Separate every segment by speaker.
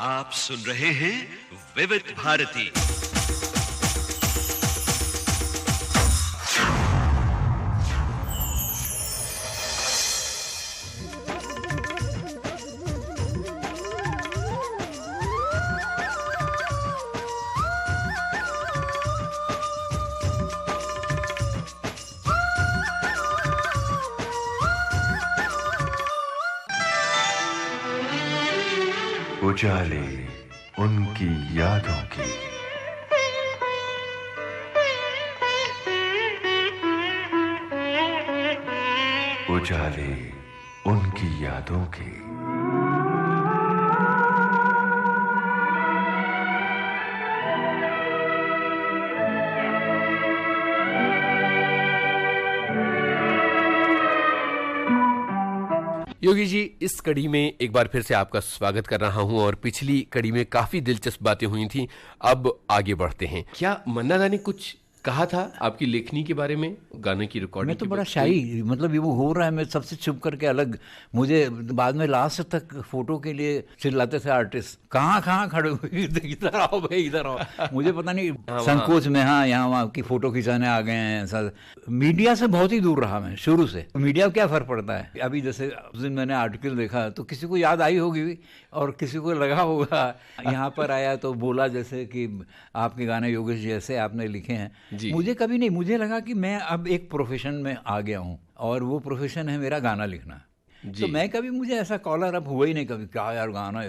Speaker 1: आप सुन रहे हैं विविध भारती।
Speaker 2: उजाले उनकी यादों की, उजाले उनकी यादों की।
Speaker 3: योगी जी, इस कड़ी में एक बार फिर से आपका स्वागत कर रहा हूं और पिछली कड़ी में काफी दिलचस्प बातें हुई थी। अब आगे बढ़ते हैं। क्या मन्ना दा ने कुछ कहा था आपकी लेखनी के बारे में, गाने की रिकॉर्डिंग?
Speaker 4: मैं तो बड़ा शाई, मतलब ये वो हो रहा है, मैं सबसे छुप करके अलग। मुझे बाद में लास्ट तक फोटो के लिए चिल्लाते थे आर्टिस्ट, कहाँ खड़े हुए, इधर आओ भाई, इधर आओ। मुझे पता नहीं संकोच में, हाँ यहाँ वहाँ की फोटो खिंचाने आ गए हैं। ऐसा मीडिया से बहुत ही दूर रहा मैं शुरू से। मीडिया को क्या फर्क पड़ता है? अभी जैसे उस दिन मैंने आर्टिकल देखा तो किसी को याद आई होगी और किसी को लगा होगा, यहाँ पर आया तो बोला जैसे कि आपके गाने योगेश जी ऐसे आपने लिखे हैं। मुझे कभी नहीं, मुझे लगा कि मैं अब एक प्रोफेशन में आ गया हूँ और वो प्रोफेशन है मेरा गाना लिखना। तो मैं कभी, मुझे ऐसा कॉलर अप हुआ ही नहीं कभी, क्या यार गाना।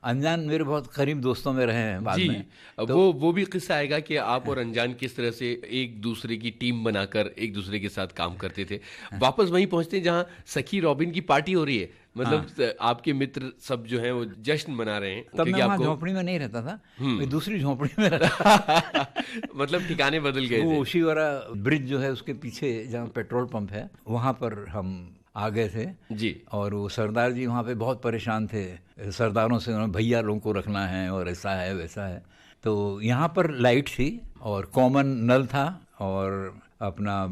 Speaker 4: अनजान मेरे बहुत करीब दोस्तों में रहे हैं बाद में।
Speaker 3: तो वो भी किस्सा आएगा कि आप और अनजान किस तरह से एक दूसरे की टीम बनाकर एक दूसरे के साथ काम करते थे। वापस वहीं पहुंचते हैं जहां सखी रॉबिन की पार्टी हो रही है, मतलब आपके मित्र सब जो हैं वो जश्न मना रहे हैं।
Speaker 4: तब मैं वहाँ झोपड़ी में नहीं रहता था, मैं दूसरी झोपड़ी में रहता।
Speaker 3: मतलब ठिकाने बदल गए थे।
Speaker 4: ओशीवारा ब्रिज जो है उसके पीछे जहाँ पेट्रोल पंप है, वहाँ पर हम आ गए थे
Speaker 3: जी।
Speaker 4: और वो सरदार जी वहाँ पे बहुत परेशान थे। सरदारों से उन्होंने भैया लोगों को रखना है और ऐसा है वैसा है। तो यहाँ पर लाइट थी और कॉमन नल था और अपना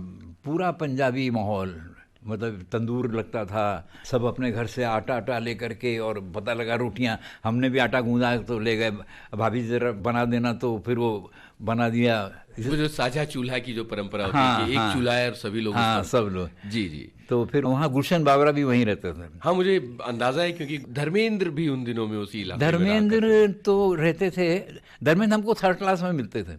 Speaker 4: पूरा पंजाबी माहौल, मतलब तंदूर लगता था। सब अपने घर से आटा लेकर के, और पता लगा रोटियां, हमने भी आटा गूंदा तो ले गए, भाभी जरा बना देना, तो फिर वो बना दिया।
Speaker 3: वो जो साझा चूल्हा की जो परंपरा होती है कि एक चूल्हा है और सभी लोग,
Speaker 4: सब लोग।
Speaker 3: जी।
Speaker 4: तो फिर वहाँ गुलशन बाबरा भी वहीं रहते थे।
Speaker 3: हाँ, मुझे अंदाजा है क्योंकि धर्मेंद्र भी उन दिनों में उसी इलाके में
Speaker 4: धर्मेंद्र तो रहते थे। धर्मेंद्र हमको थर्ड क्लास में मिलते थे।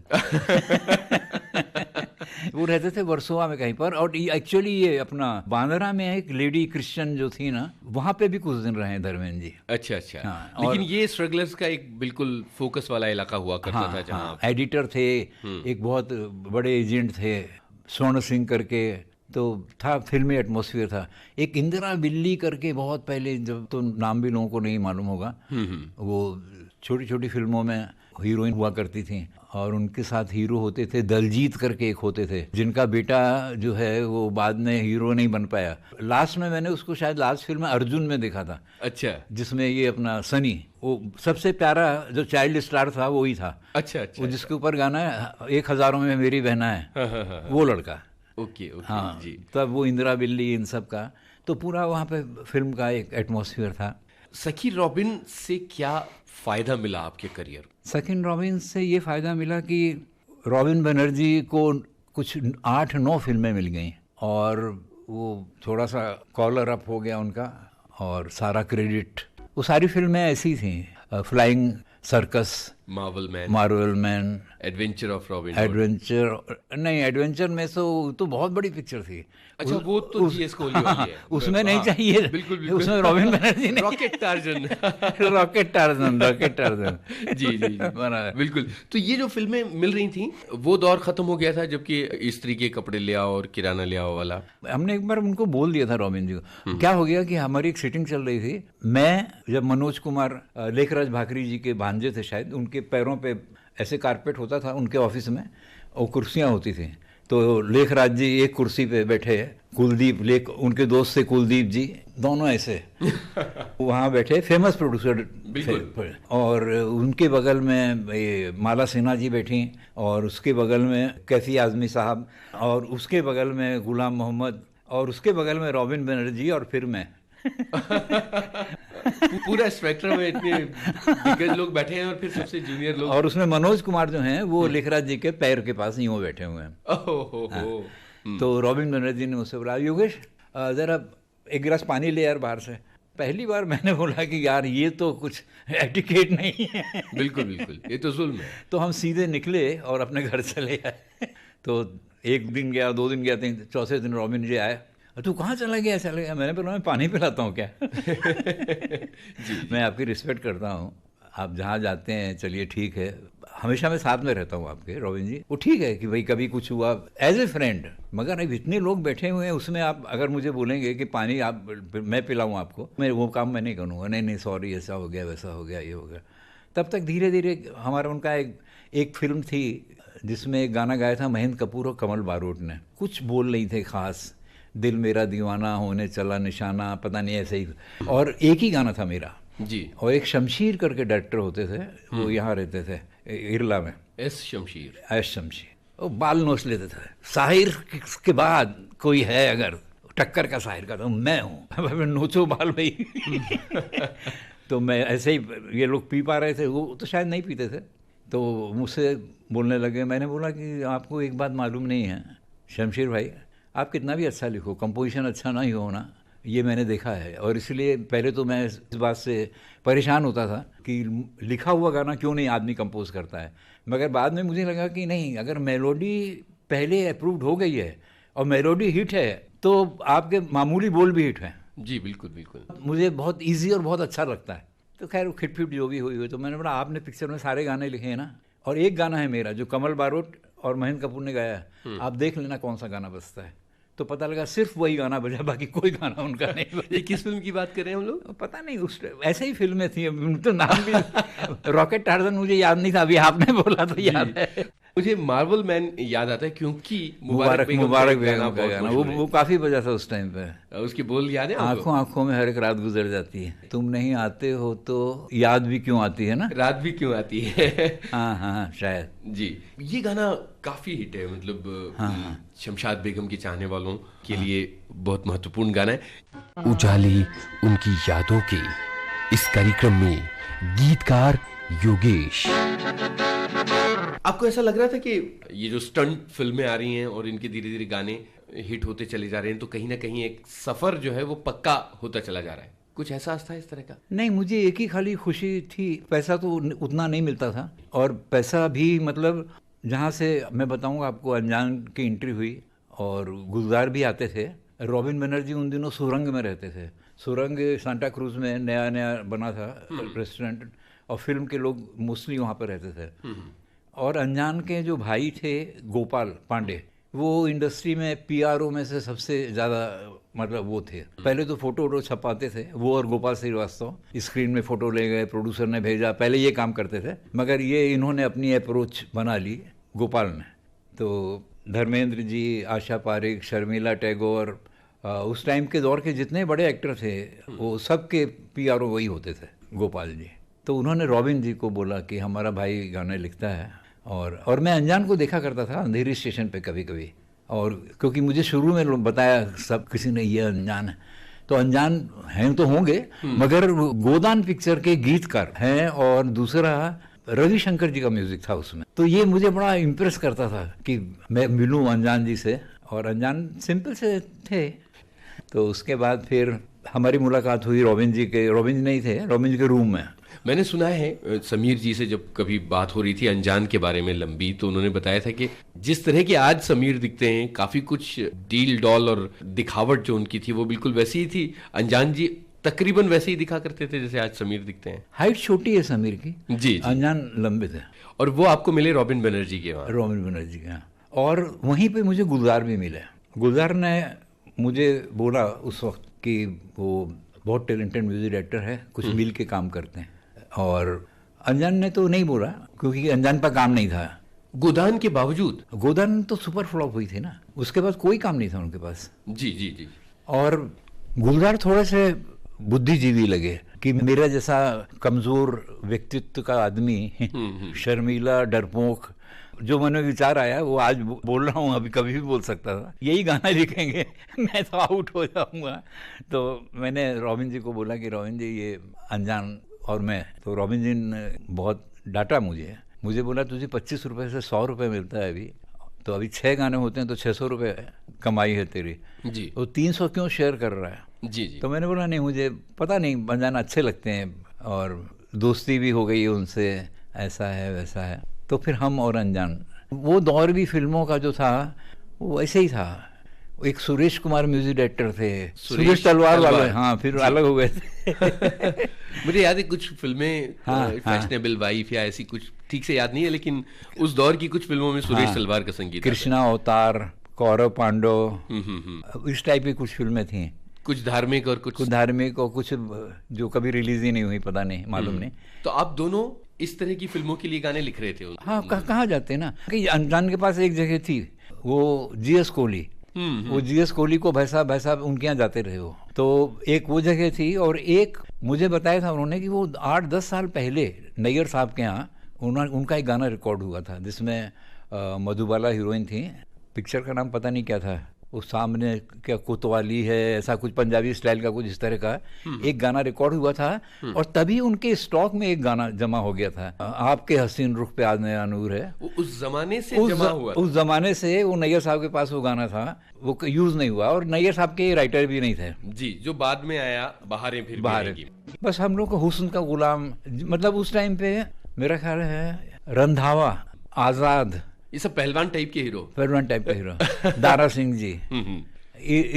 Speaker 4: वो रहते थे वर्सोवा में कहीं पर। और एक्चुअली ये अपना बांद्रा में एक लेडी क्रिश्चियन जो थी ना, वहाँ पे भी कुछ दिन रहे धर्मेंद्र जी।
Speaker 3: अच्छा। हाँ, लेकिन ये स्ट्रगलर्स का एक बिल्कुल फोकस वाला इलाका हुआ करता था जहाँ
Speaker 4: एडिटर थे, एक बहुत बड़े एजेंट थे स्वर्ण सिंह करके, तो था, फिल्मी एटमॉस्फेयर था। एक इंदिरा बिल्ली करके बहुत पहले, जब तो नाम भी लोगों को नहीं मालूम होगा, वो छोटी छोटी फिल्मों में हीरोइन हुआ करती थी और उनके साथ हीरो होते थे दलजीत करके एक होते थे, जिनका बेटा जो है वो बाद में हीरो नहीं बन पाया। लास्ट में मैंने उसको शायद लास्ट फिल्म में अर्जुन में देखा था। अच्छा। जिसमें ये अपना सनी, वो सबसे प्यारा जो चाइल्ड स्टार था वो ही था। अच्छा। वो जिसके ऊपर गाना है 1000 में मेरी बहना है, वो लड़का।
Speaker 3: ओके।
Speaker 4: हाँ जी। तब वो इंदिरा बिल्ली इन सब का, तो पूरा वहाँ पे फिल्म का एक एटमॉस्फेयर था।
Speaker 3: सखी रॉबिन से क्या फायदा मिला आपके करियर?
Speaker 4: सखी रॉबिन से ये फायदा मिला कि रॉबिन बनर्जी को कुछ 8-9 फिल्में मिल गई और वो थोड़ा सा कॉलर अप हो गया उनका, और सारा क्रेडिट, वो सारी फिल्में ऐसी थी, flying circus, Marvel man,
Speaker 3: adventure of robin,
Speaker 4: adventure में तो बहुत बड़ी पिक्चर थी।
Speaker 3: अच्छा, वो तो जीएस कोहली वाली है।
Speaker 4: उसमें नहीं चाहिए,
Speaker 3: बिल्कुल।
Speaker 4: उसमें रॉबिन बनर्जी ने
Speaker 3: रॉकेट टार्जन जी बिल्कुल। तो ये जो फिल्में मिल रही थी, वो दौर खत्म हो गया था जबकि स्त्री के कपड़े ले आओ और किराना ले आओ वाला।
Speaker 4: हमने एक बार उनको बोल दिया था रॉबिन जी को। क्या हो गया कि हमारी एक सीटिंग चल रही थी, मैं जब मनोज कुमार, लेखराज भाकरी जी के भांजे थे शायद, उनके पैरों पे ऐसे कारपेट होता था उनके ऑफिस में और कुर्सियां होती थी, तो लेखराज जी एक कुर्सी पे बैठे, कुलदीप उनके दोस्त थे कुलदीप जी, दोनों ऐसे वहाँ बैठे, फेमस प्रोड्यूसर, और उनके बगल में ये माला सिन्हा जी बैठी, और उसके बगल में कैफी आजमी साहब, और उसके बगल में गुलाम मोहम्मद, और उसके बगल में रॉबिन बनर्जी, और फिर मैं।
Speaker 3: पूरा स्पेक्ट्रम में इतने दिग्गज लोग बैठे हैं और फिर सबसे जूनियर लोग।
Speaker 4: और उसमें मनोज कुमार जो हैं वो लिखराज जी के पैर के पास यूं बैठे हुए हैं।
Speaker 3: ओहो।
Speaker 4: तो रॉबिन बनर्जी ने मुझसे बोला, योगेश जरा एक गिलास पानी ले यार बाहर से। पहली बार मैंने बोला कि यार ये तो कुछ एटिकेट नहीं है।
Speaker 3: बिल्कुल बिल्कुल, ये तो जुल्म है।
Speaker 4: तो हम सीधे निकले और अपने घर चले आए। तो एक दिन गया, 2 दिन गया, चौथे दिन रॉबिन जी आए, तू कहाँ चला गया? मैंने बोला मैं पानी पिलाता हूँ क्या? मैं आपकी रिस्पेक्ट करता हूँ, आप जहाँ जाते हैं चलिए ठीक है, हमेशा मैं साथ में रहता हूँ आपके रॉबिन जी। वो ठीक है कि भाई कभी कुछ हुआ एज ए फ्रेंड, मगर अब इतने लोग बैठे हुए हैं उसमें आप अगर मुझे बोलेंगे कि पानी आप मैं पिलाऊँ आपको, मैं वो काम मैं नहीं करूँगा। नहीं सॉरी, ऐसा हो गया, वैसा हो गया, ये हो गया। तब तक धीरे धीरे हमारा उनका एक फिल्म थी जिसमें एक गाना गाया था महेंद्र कपूर और कमल बारोट ने, कुछ बोल नहीं थे खास, दिल मेरा दीवाना होने चला निशाना, पता नहीं ऐसे ही, और एक ही गाना था मेरा
Speaker 3: जी।
Speaker 4: और एक शमशीर करके डायरेक्टर होते थे, वो यहाँ रहते थे इरला में,
Speaker 3: एस शमशीर, वो बाल नोच लेते थे। साहिर के बाद कोई है अगर टक्कर का साहिर का तो मैं हूँ, नोचो बाल भाई। तो मैं ऐसे ही, ये लोग पी पा रहे थे, वो तो शायद नहीं पीते थे, तो मुझसे बोलने लगे। मैंने बोला कि आपको एक बात मालूम नहीं है शमशीर भाई, आप कितना भी अच्छा लिखो, कंपोजिशन अच्छा नहीं हो ना, ये मैंने देखा है। और इसलिए पहले तो मैं इस बात से परेशान होता था कि लिखा हुआ गाना क्यों नहीं आदमी कंपोज करता है, मगर बाद में मुझे लगा कि नहीं, अगर मेलोडी पहले अप्रूव्ड हो गई है और मेलोडी हिट है तो आपके मामूली बोल भी हिट हैं। जी बिल्कुल बिल्कुल,
Speaker 4: मुझे बहुत ईजी और बहुत अच्छा लगता है। तो खैर वो खिटफिट जो भी हुई तो मैंने बोला आपने पिक्चर में सारे गाने लिखे हैं ना, और एक गाना है मेरा जो कमल बारोट और महेंद्र कपूर ने गाया है, आप देख लेना कौन सा गाना बजता है। तो पता लगा सिर्फ वही गाना बजा, बाकी कोई गाना उनका नहीं बजा।
Speaker 3: ये किस फिल्म की बात कर रहे हैं हम लोग?
Speaker 4: पता नहीं, उस ऐसे ही फिल्में थी, तो नाम भी रॉकेट टार्जन मुझे याद नहीं था, अभी आपने बोला तो याद है।
Speaker 3: मुझे मार्वल मैन याद आता है क्योंकि
Speaker 4: मुबारक बेगम का गाना वो काफी बजा था उस टाइम पे।
Speaker 3: उसकी बोल याद है?
Speaker 4: आंखों आंखों में हर एक रात गुजर जाती है, तुम नहीं आते हो तो याद भी क्यों आती है ना,
Speaker 3: रात भी क्यों आती है।
Speaker 4: हाँ शायद
Speaker 3: जी। ये गाना काफी हिट है, मतलब शमशाद बेगम के चाहने वालों के लिए बहुत महत्वपूर्ण गाना है।
Speaker 5: उजाली उनकी यादों की, इस कार्यक्रम में गीतकार योगेश।
Speaker 3: आपको ऐसा लग रहा था कि ये जो स्टंट फिल्में आ रही हैं और इनके धीरे धीरे गाने हिट होते चले जा रहे हैं, तो कहीं ना कहीं एक सफर जो है वो पक्का होता चला जा रहा है, कुछ एहसास था इस तरह का?
Speaker 4: नहीं, मुझे एक ही खाली खुशी थी, पैसा तो उतना नहीं मिलता था, और पैसा भी मतलब जहाँ से मैं बताऊंगा आपको, अनजान की एंट्री हुई और गुलजार भी आते थे। रॉबिन बनर्जी उन दिनों सुरंग में रहते थे, सुरंग सांता क्रूज में नया बना था रेस्टोरेंट, और फिल्म के लोग मोस्टली वहाँ पर रहते थे। और अनजान के जो भाई थे गोपाल पांडे, वो इंडस्ट्री में पीआरओ में से सबसे ज़्यादा मतलब वो थे। पहले तो फोटो छपाते थे वो, और गोपाल श्रीवास्तव स्क्रीन में फ़ोटो ले गए, प्रोड्यूसर ने भेजा, पहले ये काम करते थे, मगर ये इन्होंने अपनी अप्रोच बना ली गोपाल ने। तो धर्मेंद्र जी, आशा पारेख, शर्मिला टैगोर, उस टाइम के दौर के जितने बड़े एक्टर थे वो सब के पीआरओ वही होते थे, गोपाल जी। तो उन्होंने रॉबिन जी को बोला कि हमारा भाई गाने लिखता है, और मैं अनजान को देखा करता था अंधेरी स्टेशन पे कभी कभी, और क्योंकि मुझे शुरू में बताया सब किसी ने ये अनजान है, तो अनजान हैं तो होंगे मगर गोदान पिक्चर के गीतकार हैं, और दूसरा रविशंकर जी का म्यूजिक था उसमें। तो ये मुझे बड़ा इम्प्रेस करता था कि मैं मिलूं अनजान जी से, और अनजान सिंपल से थे। तो उसके बाद फिर हमारी मुलाकात हुई रॉबिन जी नहीं थे, रॉबिन जी के रूम में।
Speaker 3: मैंने सुना है समीर जी से जब कभी बात हो रही थी अनजान के बारे में लंबी, तो उन्होंने बताया था कि जिस तरह के आज समीर दिखते हैं, काफी कुछ डील डॉल और दिखावट जो उनकी थी वो बिल्कुल वैसी ही थी। अनजान जी तकरीबन वैसे ही दिखा करते थे जैसे आज समीर दिखते हैं।
Speaker 4: हाइट छोटी है समीर की,
Speaker 3: जी।
Speaker 4: अनजान लंबे थे।
Speaker 3: और वो आपको मिले रॉबिन बनर्जी के वहाँ?
Speaker 4: रॉबिन बनर्जी के यहाँ, और वहीं पे मुझे गुलजार भी मिले। गुलजार ने मुझे बोला उस वक्त कि वो बहुत टैलेंटेड म्यूजिक डायरेक्टर है, कुछ मिल के काम करते हैं। और अनजान ने तो नहीं बोला क्योंकि अनजान पर काम नहीं था।
Speaker 3: गोदान के बावजूद?
Speaker 4: गोदान तो सुपर फ्लॉप हुई थी ना, उसके बाद कोई काम नहीं था उनके पास।
Speaker 3: जी जी जी।
Speaker 4: और गुलजार थोड़े से बुद्धिजीवी लगे कि मेरा जैसा कमजोर व्यक्तित्व का आदमी, शर्मीला, डरपोक, जो मन में विचार आया वो आज बोल रहा हूँ, अभी कभी भी बोल सकता था, यही गाना लिखेंगे मैं तो आउट हो जाऊंगा। तो मैंने रॉबिन जी को बोला कि रॉबिन जी ये अनजान और मैं, तो रॉबिन जी ने बहुत डांटा मुझे बोला तुझे 25 रुपये से 100 रुपये मिलता है अभी, तो अभी 6 गाने होते हैं तो 600 रुपये कमाई है तेरी
Speaker 3: जी
Speaker 4: तो 300 क्यों शेयर कर रहा है।
Speaker 3: जी जी
Speaker 4: तो मैंने बोला नहीं, मुझे पता नहीं, अनजान अच्छे लगते हैं और दोस्ती भी हो गई है उनसे, ऐसा है वैसा है। तो फिर हम और अनजान, वो दौर भी फिल्मों का जो था वो ऐसे ही था। एक सुरेश कुमार म्यूजिक डायरेक्टर थे, सुरेश तलवार वाले, हाँ फिर अलग हो गए थे
Speaker 3: मुझे याद है कुछ फिल्में,
Speaker 4: हाँ,
Speaker 3: फैशनेबल वाइफ या ऐसी कुछ ठीक से याद नहीं है, लेकिन उस दौर की कुछ फिल्मों में सुरेश तलवार का संगीत आता है।
Speaker 4: कृष्णा अवतार, कौरव पांडव, इस टाइप की कुछ फिल्में थी,
Speaker 3: कुछ धार्मिक और कुछ
Speaker 4: धार्मिक और कुछ जो कभी रिलीज ही नहीं हुई, पता नहीं, मालूम नहीं।
Speaker 3: तो आप दोनों इस तरह की फिल्मों के लिए गाने लिख रहे थे?
Speaker 4: हाँ, कहाँ जाते ना कि अनजान के पास एक जगह थी, वो जीएस कोहली, वो जीएस कोहली को भैसा उनके यहाँ जाते रहे वो। तो एक वो जगह थी और एक मुझे बताया था उन्होंने कि वो 8-10 साल पहले नैयर साहब के यहाँ उनका एक गाना रिकॉर्ड हुआ था जिसमें मधुबाला हीरोइन थी। पिक्चर का नाम पता नहीं क्या था, उस सामने क्या कोतवाली है, ऐसा कुछ पंजाबी स्टाइल का कुछ इस तरह का एक गाना रिकॉर्ड हुआ था। और तभी उनके स्टॉक में एक गाना जमा हो गया था, आपके हसीन रुख पे आज नया नूर है।
Speaker 3: उस जमाने से जमा हुआ,
Speaker 4: उस जमाने से वो नैयर साहब के पास वो गाना था, वो यूज नहीं हुआ और नैयर साहब के राइटर भी नहीं थे
Speaker 3: जी, जो बाद में आया बहारें फिर
Speaker 4: बाहर। बस हम लोग को हुस्न का गुलाम, मतलब उस टाइम पे मेरा ख्याल है रंधावा, आजाद,
Speaker 3: ये सब पहलवान टाइप के हीरो,
Speaker 4: पहलवान टाइप के हीरो, दारा सिंह जी,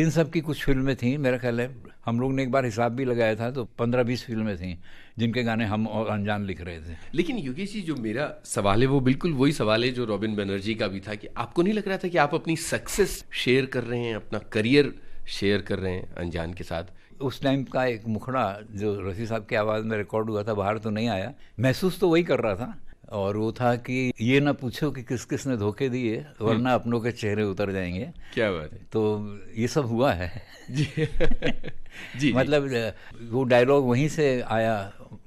Speaker 4: इन सब की कुछ फिल्में थी। मेरा ख्याल है हम लोग ने एक बार हिसाब भी लगाया था तो 15-20 फिल्में थी जिनके गाने हम और अनजान लिख रहे थे।
Speaker 3: लेकिन योगेश जी, जो मेरा सवाल है वो बिल्कुल वही सवाल है जो रॉबिन बनर्जी का भी था, कि आपको नहीं लग रहा था कि आप अपनी सक्सेस शेयर कर रहे हैं, अपना करियर शेयर कर रहे हैं अनजान के साथ?
Speaker 4: उस टाइम का एक मुखड़ा जो रफी साहब की आवाज़ में रिकॉर्ड हुआ था, बाहर तो नहीं आया, महसूस तो वही कर रहा था। और वो था कि ये ना पूछो कि किस किस ने धोखे दिए, वरना अपनों के चेहरे उतर जाएंगे।
Speaker 3: क्या बात है।
Speaker 4: तो ये सब हुआ है
Speaker 3: जी जी,
Speaker 4: मतलब वो डायलॉग वहीं से आया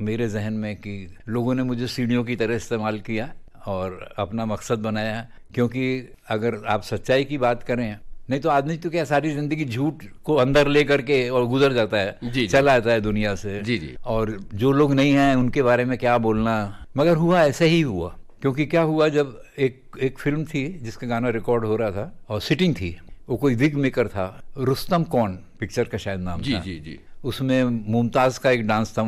Speaker 4: मेरे जहन में कि लोगों ने मुझे सीढ़ियों की तरह इस्तेमाल किया और अपना मकसद बनाया। क्योंकि अगर आप सच्चाई की बात करें, नहीं तो आदमी तो क्या सारी जिंदगी झूठ को अंदर ले करके और गुजर जाता है,
Speaker 3: जी,
Speaker 4: चला आता है दुनिया से।
Speaker 3: जी जी।
Speaker 4: और जो लोग नहीं हैं उनके बारे में क्या बोलना, मगर हुआ ऐसे ही हुआ। क्योंकि क्या हुआ, जब एक फिल्म थी जिसका गाना रिकॉर्ड हो रहा था और सिटिंग थी, वो कोई विग मेकर था, रुस्तम कौन पिक्चर का शायद नाम
Speaker 3: जी
Speaker 4: था।
Speaker 3: जी जी।
Speaker 4: उसमें मुमताज का एक डांस था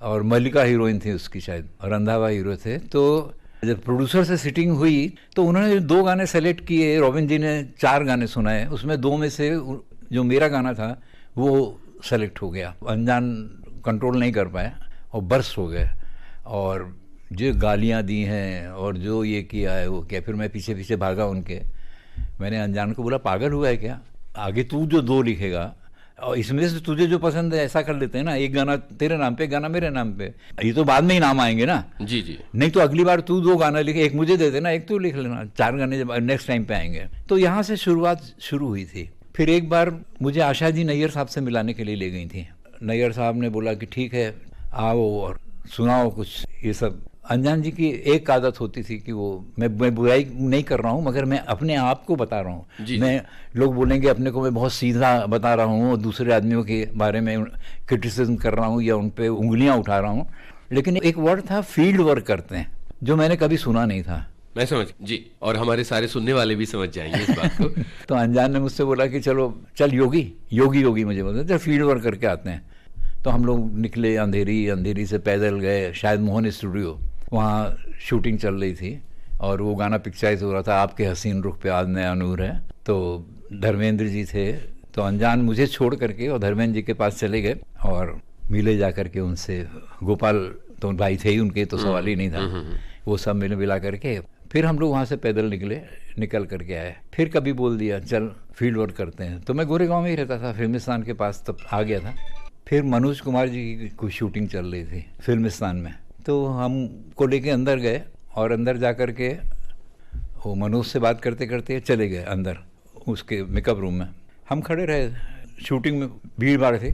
Speaker 4: और मल्लिका हीरोइन थी उसकी, शायद रंधावा हीरो थे। तो जब प्रोड्यूसर से सिटिंग हुई तो उन्होंने 2 गाने सेलेक्ट किए, रॉबिन जी ने 4 गाने सुनाए, उसमें 2 में से जो मेरा गाना था वो सेलेक्ट हो गया। अनजान कंट्रोल नहीं कर पाए और बर्स्ट हो गए, और जो गालियां दी हैं और जो ये किया है वो क्या। फिर मैं पीछे पीछे भागा उनके, मैंने अनजान को बोला पागल हुआ है क्या, आगे तू जो 2 लिखेगा और इसमें से तुझे जो पसंद है ऐसा कर लेते हैं ना, एक गाना तेरे नाम पे, एक गाना मेरे नाम पे, ये तो बाद में ही नाम आएंगे ना।
Speaker 3: जी जी।
Speaker 4: नहीं तो अगली बार तू 2 गाना लिखे, एक मुझे दे देना, एक तू लिख लेना, 4 गाने जब नेक्स्ट टाइम पे आएंगे। तो यहाँ से शुरुआत शुरू हुई थी। फिर एक बार मुझे आशा जी नैयर साहब से मिलाने के लिए ले गई थी। नैयर साहब ने बोला कि ठीक है आओ और सुनाओ कुछ ये सब। अनजान जी की एक आदत होती थी कि वो, मैं बुराई नहीं कर रहा हूँ मगर मैं अपने आप को बता रहा हूँ। मैं, लोग बोलेंगे अपने को मैं बहुत सीधा बता रहा हूँ और दूसरे आदमियों के बारे में क्रिटिसिज्म कर रहा हूँ या उन पे उंगलियाँ उठा रहा हूँ। लेकिन एक वर्ड था फील्ड वर्क करते हैं, जो मैंने कभी सुना नहीं था।
Speaker 3: मैं समझ जी, और हमारे सारे सुनने वाले भी समझ जाएंगे इस बात को।
Speaker 4: तो अनजान ने मुझसे बोला कि चल योगी मुझे बोलते चल फील्ड वर्क करके आते हैं। तो हम लोग निकले, अंधेरी से पैदल गए, शायद मोहन स्टूडियो, वहाँ शूटिंग चल रही थी और वो गाना पिक्चराइज हो रहा था, आपके हसीन रुख पे आज नया नूर है। तो धर्मेंद्र जी थे, तो अनजान मुझे छोड़ करके और धर्मेंद्र जी के पास चले गए और मिले जा करके उनसे। गोपाल तो भाई थे ही उनके, तो सवाल ही नहीं था। वो सब मिला करके फिर हम लोग वहाँ से पैदल निकल करके आए। फिर कभी बोल दिया चल फील्ड वर्क करते हैं। तो मैं गोरेगांव में ही रहता था, फिल्मिस्तान के पास तब आ गया था। फिर मनोज कुमार जी की कोई शूटिंग चल रही थी फिल्मिस्तान में, तो हमको लेके अंदर गए और अंदर जा कर के वो मनोज से बात करते करते चले गए अंदर उसके मेकअप रूम में। हम खड़े रहे, शूटिंग में भीड़ भाड़ थी।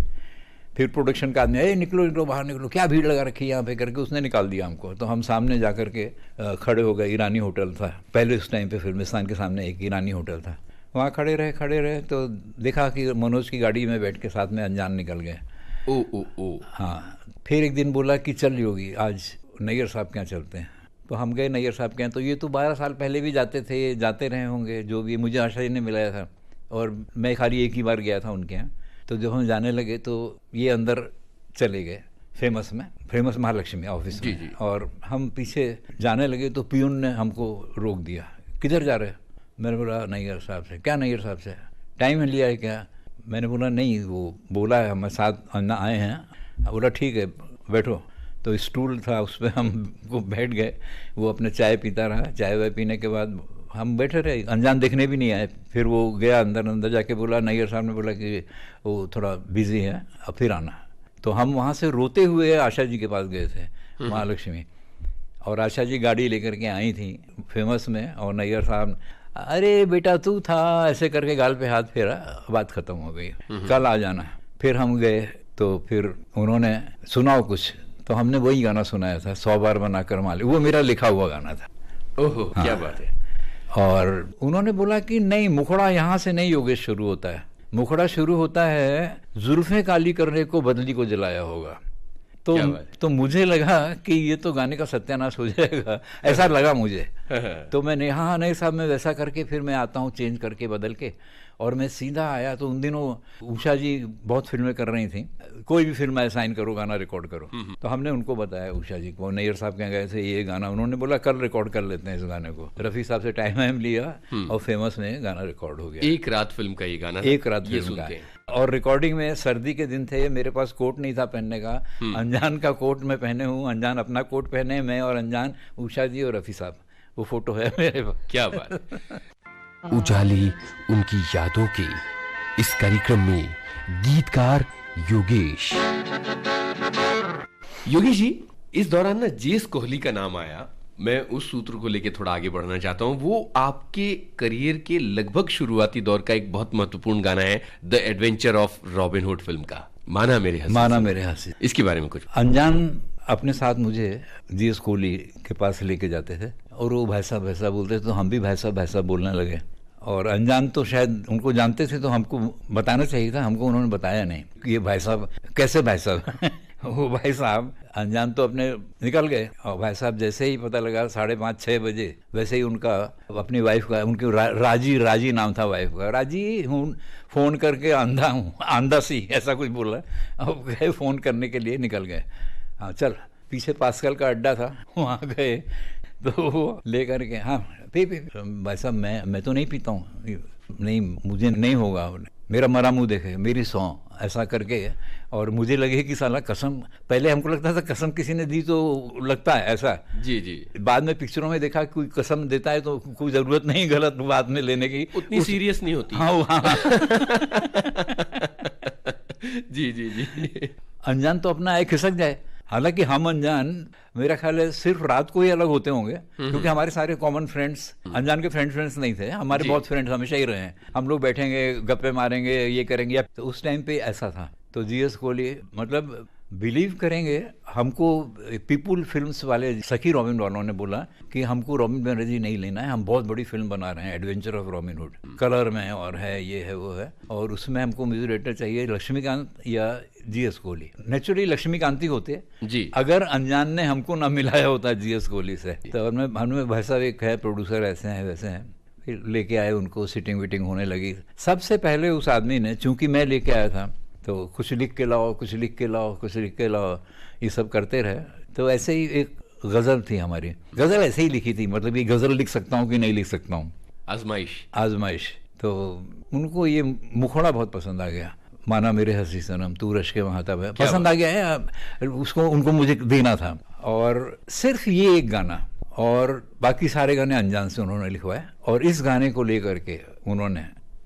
Speaker 4: फिर प्रोडक्शन का आदमी, ए निकलो निकलो बाहर निकलो, क्या भीड़ लगा रखी है यहाँ पे करके उसने निकाल दिया हमको। तो हम सामने जा कर के खड़े हो गए, ईरानी होटल था पहले उस टाइम पे, फिल्मिस्तान के सामने एक ईरानी होटल था, वहाँ खड़े रहे तो देखा कि मनोज की गाड़ी में बैठ के साथ में अनजान निकल गए।
Speaker 3: ओ
Speaker 4: हाँ, फिर एक दिन बोला कि चल योगी आज नैयर साहब के यहाँ चलते हैं। तो हम गए नैयर साहब के यहाँ। तो ये तो 12 साल पहले भी जाते थे, जाते रहे होंगे, जो भी मुझे आशा जी ने मिलाया था, और मैं खाली एक ही बार गया था उनके यहाँ। तो जब हम जाने लगे तो ये अंदर चले गए फेमस महालक्ष्मी ऑफिस में।
Speaker 3: जी।
Speaker 4: और हम पीछे जाने लगे तो पियून ने हमको रोक दिया, किधर जा रहे हैं? मैंने बोला नैयर साहब से। क्या नैयर साहब से? टाइम लिया है क्या? मैंने बोला नहीं, वो बोला है हम साथ आए हैं। बोला ठीक है बैठो। तो स्टूल था उस पर हम वो बैठ गए, वो अपने चाय पीता रहा। चाय वाय पीने के बाद हम बैठे रहे, अनजान देखने भी नहीं आए। फिर वो गया अंदर जाके बोला, नैयर साहब ने बोला कि वो थोड़ा बिजी है, अब फिर आना। तो हम वहाँ से रोते हुए आशा जी के पास गए थे महालक्ष्मी, और आशा जी गाड़ी लेकर के आई थी फेमस में, और नैयर साहब अरे बेटा तू था, ऐसे करके गाल पे हाथ फेरा, बात खत्म हो गई, कल आ जाना। फिर हम गए तो फिर उन्होंने सुनाओ कुछ, तो हमने वही गाना सुनाया था, 100 बार बनाकर मालिक, वो मेरा लिखा हुआ गाना था।
Speaker 3: ओहो क्या बात है।
Speaker 4: और उन्होंने बोला कि नहीं, मुखड़ा यहाँ से नहीं योगेश शुरू होता है, मुखड़ा शुरू होता है जुल्फें काली करने को बदली को जलाया होगा। तो मुझे लगा कि ये तो गाने का सत्यानाश हो जाएगा, ऐसा लगा मुझे। तो मैंने हाँ नहीं साहब, मैं वैसा करके फिर मैं आता हूँ चेंज करके बदल के, और मैं सीधा आया। तो उन दिनों उषा जी बहुत फिल्में कर रही थी, कोई भी फिल्म साइन करो गाना रिकॉर्ड करो। तो हमने उनको बताया उषा जी को, नैयर साहब के गए थे ये गाना, उन्होंने बोला कल रिकॉर्ड कर लेते हैं इस गाने को। रफ़ी साहब से टाइम लिया और फेमस में गाना रिकॉर्ड हो गया।
Speaker 3: एक रात फिल्म का ये गाना,
Speaker 4: एक रात फिल्म का। और रिकॉर्डिंग में सर्दी के दिन थे, मेरे पास कोट नहीं था पहनने का, अनजान का कोट मैं पहने हूँ, अनजान अपना कोट पहने, मैं और अनजान, उषा जी और रफ़ी साहब, वो फोटो है मेरे पास।
Speaker 3: क्या बात।
Speaker 5: उजाले उनकी यादों के इस कार्यक्रम में गीतकार योगेश जी, इस दौरान ना जीएस कोहली का नाम आया। मैं उस सूत्र को लेके थोड़ा आगे बढ़ना चाहता हूँ। वो आपके करियर के लगभग शुरुआती दौर का एक बहुत महत्वपूर्ण गाना है, the adventure of robin hood film का, माना मेरे हंसी। इसके बारे में कुछ।
Speaker 4: अनजान अपने साथ मुझे जीएस कोहली के पास लेके जाते थे, और वो भैसा बोलते थे, तो हम भी भैसा बोलने लगे। और अनजान तो शायद उनको जानते थे, तो हमको बताना चाहिए था, हमको उन्होंने बताया नहीं कि ये भाई साहब कैसे भाई साहब वो भाई साहब, अनजान तो अपने निकल गए। और भाई साहब जैसे ही पता लगा 5:30-6 बजे, वैसे ही उनका अपनी वाइफ का, उनकी राजी नाम था वाइफ का, राजी हूँ, फ़ोन करके आंधा सी ऐसा कुछ बोला, अब गए फ़ोन करने के लिए, निकल गए। हाँ चल, पीछे पास्कल का अड्डा था, वहाँ गए तो वो ले करके, हाँ पी भाई साहब मैं तो नहीं पीता हूँ, नहीं मुझे नहीं होगा, मेरा मरा मुँह देखे, मेरी सौ, ऐसा करके। और मुझे लगे कि साला कसम, पहले हमको लगता था कसम किसी ने दी तो लगता है ऐसा।
Speaker 3: जी। बाद
Speaker 4: में पिक्चरों में देखा कोई कसम देता है तो कोई ज़रूरत नहीं गलत बात में लेने की,
Speaker 3: उतनी सीरियस नहीं होती।
Speaker 4: हाँ
Speaker 3: जी।
Speaker 4: अनजान तो अपना एक खिसक जाए। हालांकि हम अनजान मेरा ख्याल है सिर्फ रात को ही अलग होते होंगे, क्योंकि हमारे सारे कॉमन फ्रेंड्स, अनजान के फ्रेंड्स नहीं थे, हमारे बहुत फ्रेंड्स हमेशा ही रहे हैं। हम लोग बैठेंगे, गप्पे मारेंगे, ये करेंगे। तो उस टाइम पे ऐसा था। तो जीएस कोहली, मतलब बिलीव करेंगे, हमको पीपुल फिल्म्स वाले सखी रॉबिन वालों ने बोला कि हमको रॉबिन बनर्जी नहीं लेना है, हम बहुत बड़ी फिल्म बना रहे हैं, adventure of robin hood, colour में और है, ये है वो है, और उसमें हमको म्यूजिक डायरेक्टर चाहिए लक्ष्मीकांत या जीएस कोहली। नेचुरली लक्ष्मीकांत ही होते जी, अगर अनजान ने हमको ना मिलाया होता जीएस कोहली से। तो हमने भाई साहब एक है प्रोड्यूसर, ऐसे हैं वैसे हैं, फिर लेके आए उनको, सिटिंग विटिंग होने लगी। सबसे पहले उस आदमी ने, चूंकि मैं लेके आया था, तो कुछ लिख के लाओ, ये सब करते रहे। तो ऐसे ही एक गज़ल थी हमारी, गज़ल ऐसे ही लिखी थी, मतलब ये गज़ल लिख सकता हूँ कि नहीं लिख सकता हूँ, आजमाइश। तो उनको ये मुखड़ा बहुत पसंद आ गया, माना मेरे हंसी सनम तू रश के महातब है, पसंद आ गया है उसको, उनको मुझे देना था। और सिर्फ ये एक गाना, और बाकी सारे गाने अनजान से उन्होंने लिखवाए। और इस गाने को लेकर के उन्होंने,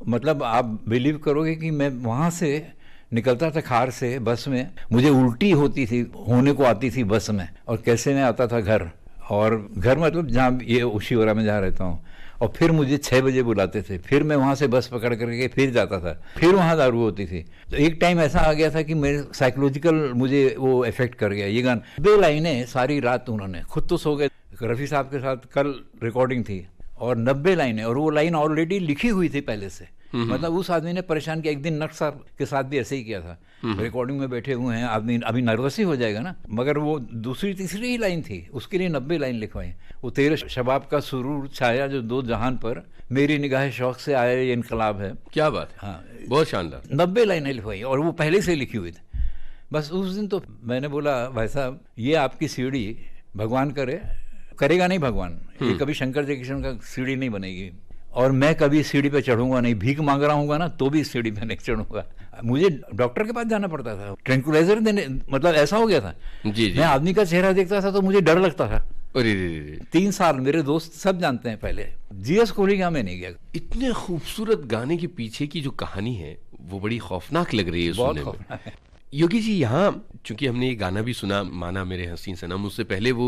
Speaker 4: मतलब आप बिलीव करोगे कि मैं वहाँ से निकलता था खार से बस में, मुझे उल्टी होने को आती थी बस में, और कैसे मैं आता था घर, और घर मतलब जहाँ ये ओशिवरा में जहाँ रहता हूँ, और फिर मुझे 6 बजे बुलाते थे, फिर मैं वहाँ से बस पकड़ करके फिर जाता था, फिर वहाँ दारू होती थी। तो एक टाइम ऐसा आ गया था कि मेरे साइकोलॉजिकल मुझे वो इफेक्ट कर गया ये गाना। 2 लाइनें सारी रात उन्होंने, खुद तो सो गए, रफ़ी साहब के साथ कल रिकॉर्डिंग थी और 90 लाइनें, और वो लाइन ऑलरेडी लिखी हुई थी पहले से। मतलब उस आदमी ने परेशान किया। एक दिन नक्श साहब के साथ भी ऐसे ही किया था, रिकॉर्डिंग में बैठे हुए हैं, आदमी अभी नर्वस ही हो जाएगा ना, मगर वो दूसरी तीसरी ही लाइन थी, उसके लिए 90 लाइन लिखवाई। वो तेरे शबाब का सुरूर छाया जो 2 जहान पर, मेरी निगाह शौक से आया ये इनकलाब है।
Speaker 3: क्या बात है,
Speaker 4: हाँ,
Speaker 3: बहुत शानदार।
Speaker 4: 90 लाइनें लिखवाई और वो पहले से लिखी हुई थी। बस उस दिन तो मैंने बोला, भाई साहब ये आपकी सीढ़ी भगवान करेगा नहीं भगवान, ये कभी शंकर जयकिशन का सीढ़ी नहीं बनेगी, और मैं कभी सीढ़ी पे चढ़ूंगा नहीं, भीख मांग रहा हूँ ना तो भी सीढ़ी पे नहीं चढ़ूंगा। मुझे डॉक्टर के पास जाना पड़ता था, ट्रैंकुलाइजर देने, मतलब ऐसा हो गया था।
Speaker 3: जी जी।
Speaker 4: मैं आदमी का चेहरा देखता था तो मुझे डर लगता था।
Speaker 3: अरे रे रे रे।
Speaker 4: 3 साल मेरे दोस्त सब जानते हैं, पहले जीएस कोहली का मैं नहीं गया।
Speaker 3: इतने खूबसूरत गाने के पीछे की जो कहानी है वो बड़ी खौफनाक लग रही है
Speaker 4: बहुत
Speaker 3: सुनने में।
Speaker 4: खौफनाक है।
Speaker 3: योगी जी, यहाँ चूंकि हमने ये गाना भी सुना, माना मेरे हसीन सनम, उससे पहले वो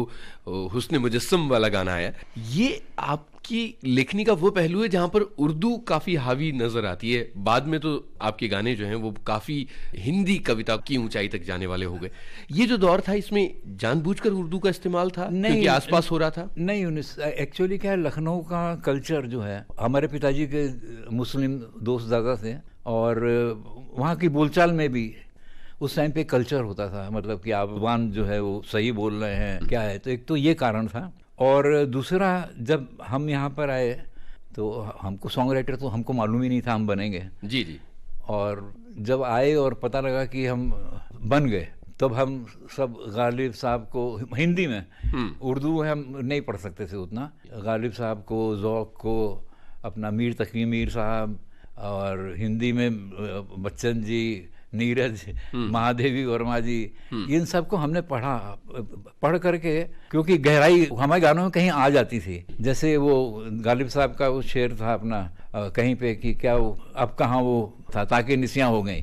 Speaker 3: हुस्न मुजस्सम वाला गाना आया, ये आपकी लेखनी का वो पहलू है जहाँ पर उर्दू काफी हावी नजर आती है। बाद में तो आपके गाने जो हैं वो काफी हिंदी कविता की ऊंचाई तक जाने वाले हो गए। ये जो दौर था इसमें जानबूझकर उर्दू का इस्तेमाल था क्योंकि आसपास हो रहा था?
Speaker 4: नहीं, एक्चुअली क्या है, लखनऊ का कल्चर जो है, हमारे पिताजी के मुस्लिम दोस्त ज़्यादा थे और वहाँ की बोलचाल में भी उस टाइम पे कल्चर होता था, मतलब कि आप वन जो है वो सही बोल रहे हैं क्या है। तो एक तो ये कारण था, और दूसरा जब हम यहाँ पर आए तो हमको सॉन्ग राइटर तो हमको मालूम ही नहीं था हम बनेंगे।
Speaker 3: जी जी।
Speaker 4: और जब आए और पता लगा कि हम बन गए, तब हम सब गालिब साहब को हिंदी में, उर्दू हम नहीं पढ़ सकते थे उतना, गालिब साहब को, ज़ौक़ को, अपना मीर तकी मीर साहब, और हिंदी में बच्चन जी, नीरज, महादेवी वर्मा जी, इन सब को हमने पढ़ करके, क्योंकि गहराई हमारे गानों में कहीं आ जाती थी। जैसे वो गालिब साहब का वो शेर था अपना कहीं पे कि क्या वो अब कहाँ वो था, ताकि निसियाँ हो गई,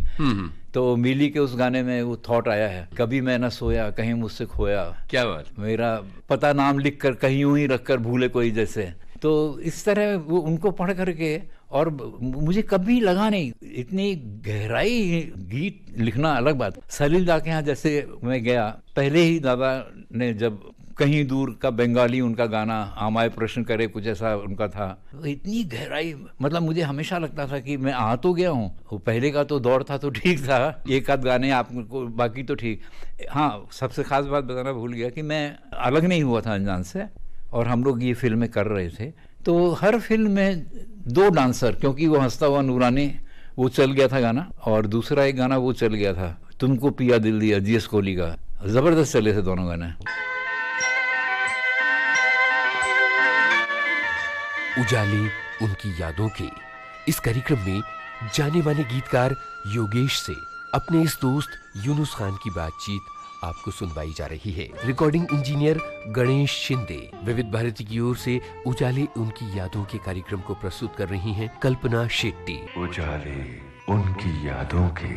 Speaker 4: तो मिली के उस गाने में वो थॉट आया है, कभी मैं न सोया कहीं मुझसे खोया,
Speaker 3: क्या बात,
Speaker 4: मेरा पता नाम लिख कर कहीं यूं ही रख कर भूले कोई जैसे। तो इस तरह वो उनको पढ़ करके, और मुझे कभी लगा नहीं इतनी गहराई गीत लिखना अलग बात। सलील दा के यहाँ जैसे मैं गया, पहले ही दादा ने जब कहीं दूर का बंगाली उनका गाना आमाए प्रश्न करे, कुछ ऐसा उनका था, तो इतनी गहराई, मतलब मुझे हमेशा लगता था कि मैं आ तो गया हूँ। वो पहले का तो दौर था तो ठीक था, एक आध गाने आपको, बाकी तो ठीक। हाँ, सबसे खास बात बताना भूल गया कि मैं अलग नहीं हुआ था अनजान से, और हम लोग ये फिल्में कर रहे थे, तो हर फिल्म में 2 डांसर, क्योंकि वो हंसता हुआ नूरानी वो चल गया था गाना, और दूसरा एक गाना वो चल गया था, तुमको पिया दिल दिया, जीएस कोहली का, जबरदस्त चले थे दोनों गाने।
Speaker 5: उजाले उनकी यादों के इस कार्यक्रम में जाने माने गीतकार योगेश से अपने इस दोस्त यूनुस खान की बातचीत आपको सुनवाई जा रही है। Recording engineer Ganesh Shinde. विविध भारती की ओर से उजाले उनकी यादों के कार्यक्रम को प्रस्तुत कर रही हैं कल्पना शेट्टी।
Speaker 2: उजाले उनकी यादों के।